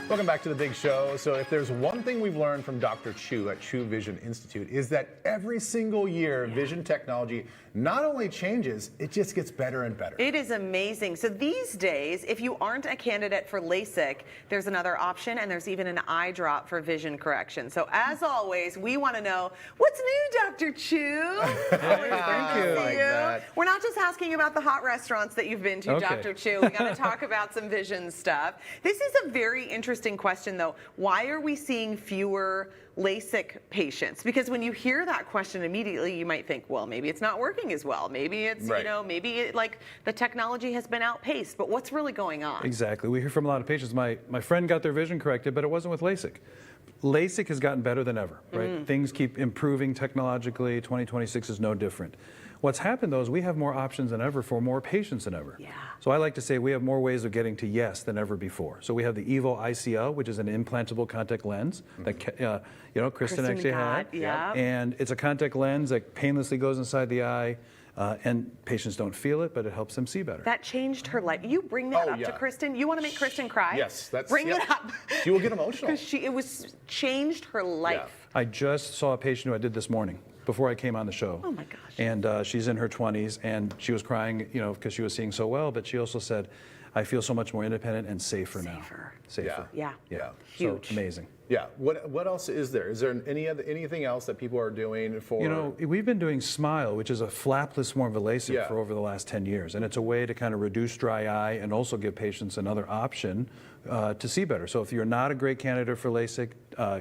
Welcome back to the big show. So if there's one thing we've learned from Dr. Chu at Chu Vision Institute is that every single year vision technology not only changes, it just gets better and better. It is amazing. So these days, if you aren't a candidate for LASIK, there's another option, and there's even an eye drop for vision correction. So as always, we want to know, what's new, Dr. Chu? Thank you. We're not just asking about the hot restaurants that you've been to, Dr. Chu. We got to talk about some vision stuff. This is a very interesting question, though. Why are we seeing fewer LASIK patients? Because when you hear that question immediately, you might think, well, maybe it's not working as well. Maybe it's, you know, maybe like the technology has been outpaced. But what's really going on? Exactly. We hear from a lot of patients. My friend got their vision corrected, but it wasn't with LASIK. LASIK has gotten better than ever, right? Things keep improving technologically. 2026 is no different. What's happened, though, is we have more options than ever for more patients than ever. Yeah. So I like to say we have more ways of getting to yes than ever before. So we have the EVO ICL, which is an implantable contact lens that you know, Kristen actually had. Yeah. And it's a contact lens that painlessly goes inside the eye. And patients don't feel it, but it helps them see better. That changed her life. You bring that up to Kristen. You want to make Kristen cry? Yes, that's bring it up. She will get emotional. Because it was changed her life. I just saw a patient who I did this morning before I came on the show. Oh my gosh. And she's in her 20s, and she was crying, you know, because she was seeing so well. But she also said, "I feel so much more independent and safer now." Safer. Yeah. Huge. So amazing. Yeah. What else is there? Is there anything else that people are doing for? You know, we've been doing SMILE, which is a flapless form of LASIK for over the last 10 years, and it's a way to kind of reduce dry eye and also give patients another option to see better. So if you're not a great candidate for LASIK,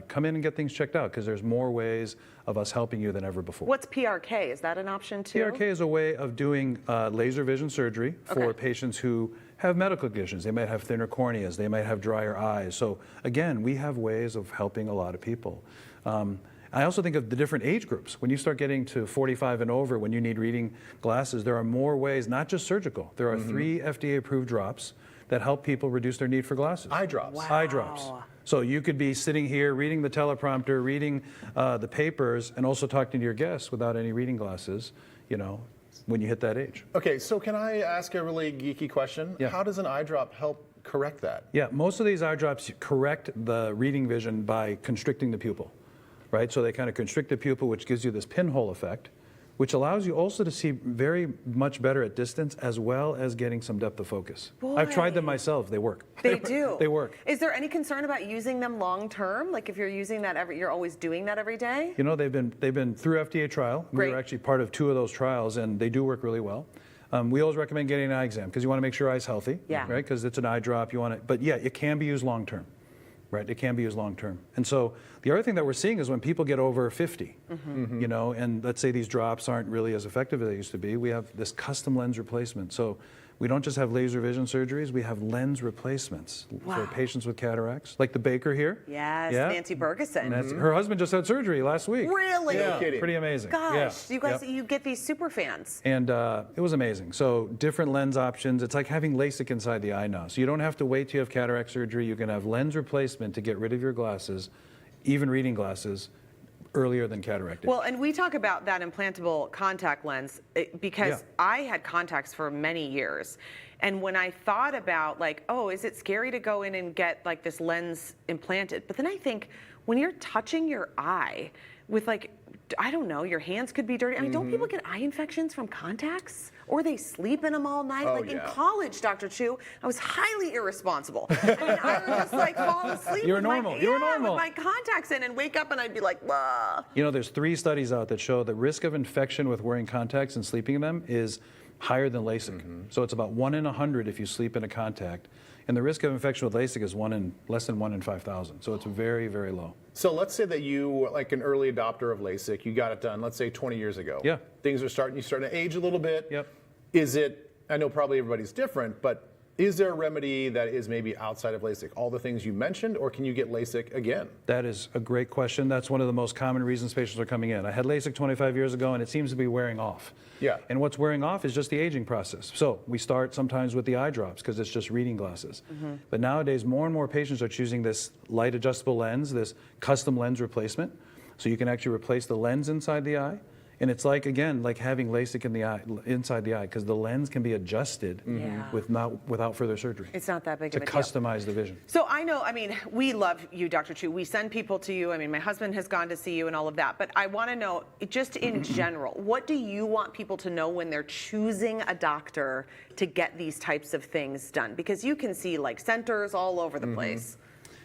come in and get things checked out, because there's more ways of us helping you than ever before. What's PRK? Is that an option too? PRK is a way of doing laser vision surgery for patients who have medical conditions. They might have thinner corneas, they might have drier eyes. So again, we have ways of helping a lot of people. I also think of the different age groups. When you start getting to 45 and over, when you need reading glasses, there are more ways, not just surgical. There are 3 FDA-approved drops that help people reduce their need for glasses. Eye drops. Wow. Eye drops. So you could be sitting here reading the teleprompter, reading the papers, and also talking to your guests without any reading glasses, you know, when you hit that age. Okay, so can I ask a really geeky question? Yeah. How does an eye drop help correct that? Yeah, most of these eye drops correct the reading vision by constricting the pupil, right? So they kind of constrict the pupil, which gives you this pinhole effect, which allows you also to see very much better at distance, as well as getting some depth of focus. I've tried them myself. They work. They do. They work. Is there any concern about using them long term? Like if you're using that you're always doing that every day? You know, they've been through FDA trial. Great. We were actually part of 2 of those trials, and they do work really well. We always recommend getting an eye exam, because you want to make sure your eye's healthy, right? Because it's an eye drop. You want it, but yeah, it can be used long term. Right, it can be used long term. And so the other thing that we're seeing is when people get over 50, you know, and let's say these drops aren't really as effective as they used to be, we have this custom lens replacement. So we don't just have laser vision surgeries, we have lens replacements for patients with cataracts, like the baker here. Yes, Nancy Bergeson. Her husband just had surgery last week. Really? No kidding. Pretty amazing. Gosh, you guys, you get these super fans. And it was amazing. So different lens options. It's like having LASIK inside the eye now. So you don't have to wait till you have cataract surgery. You can have lens replacement to get rid of your glasses, even reading glasses, earlier than cataract age. Well, and we talk about that implantable contact lens because I had contacts for many years. And when I thought about like, oh, is it scary to go in and get like this lens implanted? But then I think when you're touching your eye with like, I don't know, your hands could be dirty. I mean, don't people get eye infections from contacts? Or they sleep in them all night? Like in college, Dr. Chu, I was highly irresponsible. I mean, I would just like fall asleep You're with normal. my, You're normal. with my contacts in and wake up and I'd be like, bah. You know, there's 3 studies out that show the risk of infection with wearing contacts and sleeping in them is higher than LASIK. So it's about 1 in 100 if you sleep in a contact. And the risk of infection with LASIK is less than 1 in 5,000. So it's very, very low. So let's say that you were like an early adopter of LASIK. You got it done, let's say 20 years ago. Yeah. Things are starting to age a little bit. Yep. Is it, I know probably everybody's different, but is there a remedy that is maybe outside of LASIK? All the things you mentioned, or can you get LASIK again? That is a great question. That's one of the most common reasons patients are coming in. I had LASIK 25 years ago, and it seems to be wearing off. Yeah. And what's wearing off is just the aging process. So we start sometimes with the eye drops because it's just reading glasses. But nowadays, more and more patients are choosing this light adjustable lens, this custom lens replacement. So you can actually replace the lens inside the eye, And it's like, again, like having LASIK in the eye, inside the eye, because the lens can be adjusted without further surgery. It's not that big of a to deal. customize the vision. So I know, I mean, we love you, Dr. Chu. We send people to you. I mean, my husband has gone to see you and all of that. But I want to know, just in general, what do you want people to know when they're choosing a doctor to get these types of things done? Because you can see like centers all over the place.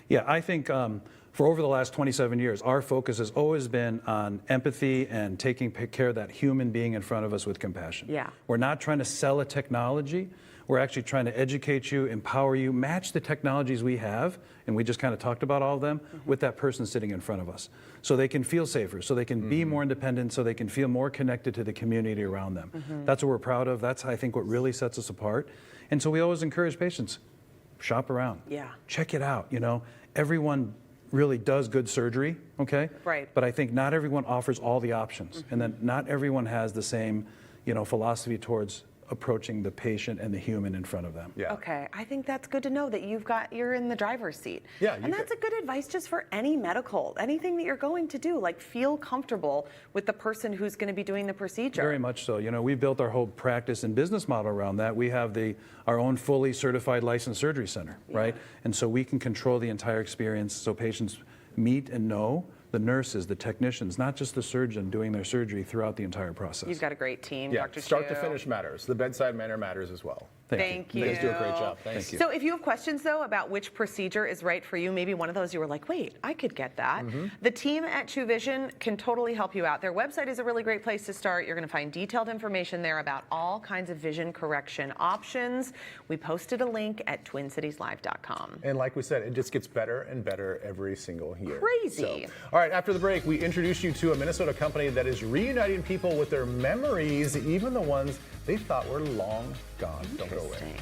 Yeah, I think for over the last 27 years, our focus has always been on empathy and taking care of that human being in front of us with compassion. Yeah. We're not trying to sell a technology. We're actually trying to educate you, empower you, match the technologies we have, and we just kind of talked about all of them, with that person sitting in front of us. So they can feel safer, so they can be more independent, so they can feel more connected to the community around them. That's what we're proud of. That's, I think, what really sets us apart. And so we always encourage patients, shop around. Yeah. Check it out, you know. Everyone really does good surgery, okay? Right. But I think not everyone offers all the options, and then not everyone has the same, you know, philosophy towards approaching the patient and the human in front of them. Yeah. Okay, I think that's good to know that you're in the driver's seat. Yeah, and that's a good advice just for any medical, anything that you're going to do, like feel comfortable with the person who's going to be doing the procedure. Very much so. You know, we built our whole practice and business model around that. We have our own fully certified licensed surgery center, right? And so we can control the entire experience so patients meet and know the nurses, the technicians, not just the surgeon doing their surgery throughout the entire process. You've got a great team, Yeah, Dr. start Chu. to finish matters. The bedside manner matters as well. Thank you. You guys do a great job. Thank you. So if you have questions, though, about which procedure is right for you, maybe one of those you were like, wait, I could get that. The team at Chu Vision can totally help you out. Their website is a really great place to start. You're going to find detailed information there about all kinds of vision correction options. We posted a link at twincitieslive.com. And like we said, it just gets better and better every single year. Crazy. So, all right, after the break, we introduce you to a Minnesota company that is reuniting people with their memories, even the ones they thought were long gone. Don't go away. Interesting.